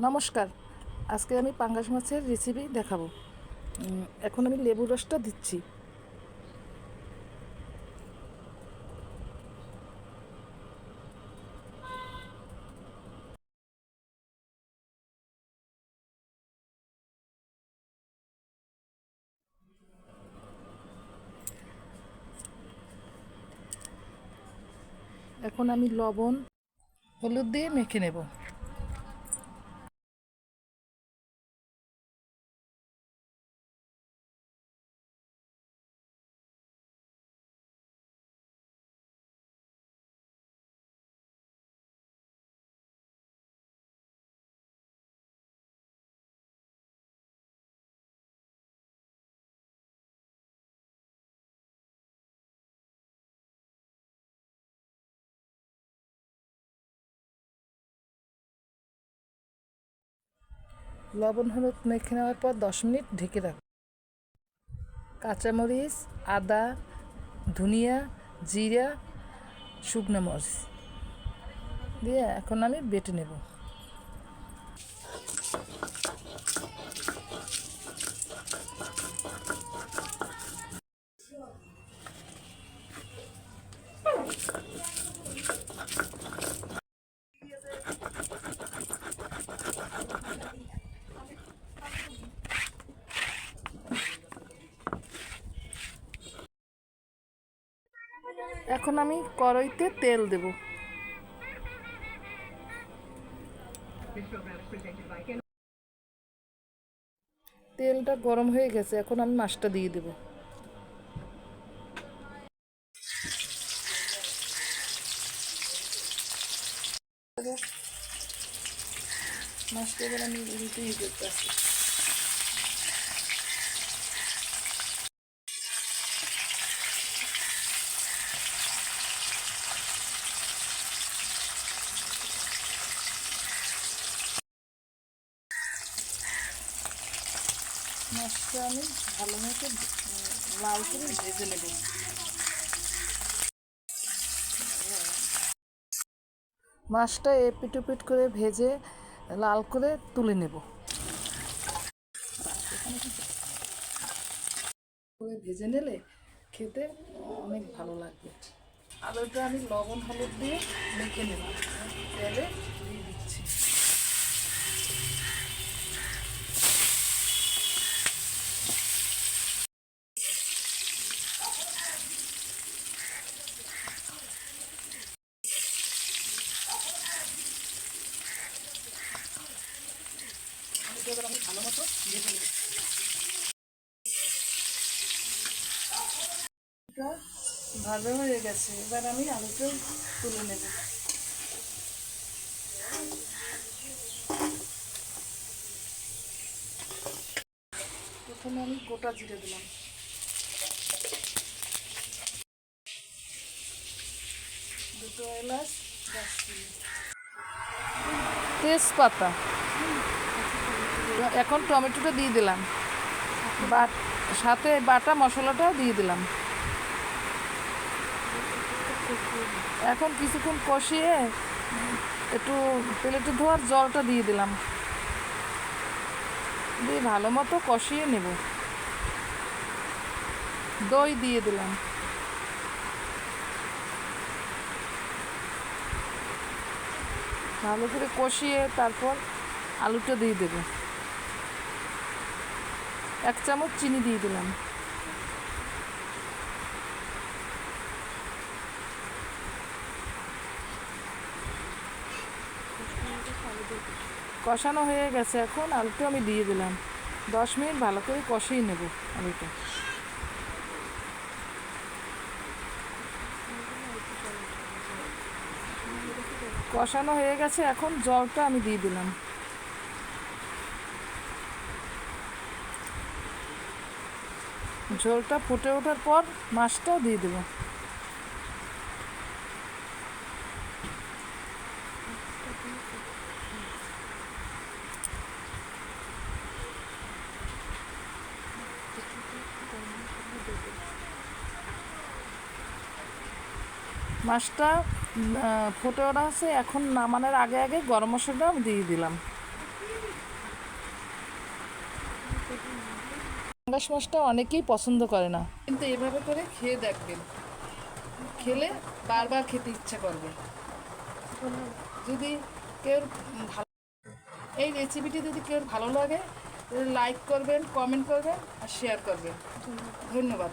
নমস্কার, আজকে আমি পাঙ্গাস মাছের রেসিপি দেখাবো। এখন আমি লেবুর রসটা দিচ্ছি। এখন আমি লবণ হলুদ দিয়ে মেখে নেব। লবণ হলুদ মেখে নেওয়ার পর 10 মিনিট ঢেকে রাখব। কাঁচামরিচ, আদা, ধনিয়া, জিরা, শুকনো মরিচ দিয়ে এখন আমি বেটে নেব। এখন আমি কড়াইতে তেল দেব। তেলটা গরম হয়ে গেছে, এখন আমি মাছটা দিয়ে দেব। মাছটা এবার আমি উল্টেই করতেছি। মাছটা আমি ভালো মতো লাল করে ভেজে নেব। মাছটা এপিট ওপিট করে ভেজে লাল করে তুলে নেব। করে ভেজে নিলে খেতে অনেক ভালো লাগবে। আলুটা আমি লবণ হলুদ দিয়ে মেখে নেব, তেলে দিয়ে দিচ্ছি। এবার আমি ভালো মতো ভেজে নেব। ভাজা হয়ে গেছে, এবার আমি আলুটা তুলে নেব। প্রথমে আমি গোটা জিরে দিলাম, দুটো এলাচ, দারচিনি, তেজপাতা। এখন টমেটোটা দিয়ে দিলাম, সাথে বাটা মশলাটাও দিয়ে দিলাম। এখন কিছুক্ষণ কষিয়ে একটু প্লেটে ধোয়ার জলটা দিয়ে দিলাম, দিয়ে ভালো মতো কষিয়ে নেব। দই দিয়ে দিলাম। ভালো করে কষিয়ে তারপর আলুটা দিয়ে দেব। 1 চামচ চিনি দিয়ে দিলাম। কষানো হয়ে গেছে, এখন আলুটা আমি দিয়ে দিলাম। 10 মিনিট ভালো করে কষিয়ে নেব আলুটা। কষানো হয়ে গেছে, এখন জলটা আমি দিয়ে দিলাম। ঝোলটা ফুটে ওঠার পর মাছটাও দিয়ে দেব। মাছটা ফুটে ওঠা আছে, এখন নামানোর আগে আগে গরম মশলাটা দিয়ে দিলাম। পাঙ্গাস মাছটা অনেকেই পছন্দ করে না, কিন্তু এভাবে করে খেয়ে দেখবেন, খেলে বারবার খেতে ইচ্ছা করবে। যদি কেউ ভালো, এই রেসিপিটি যদি কেউ ভালো লাগে তাহলে লাইক করবেন, কমেন্ট করবেন আর শেয়ার করবেন। ধন্যবাদ।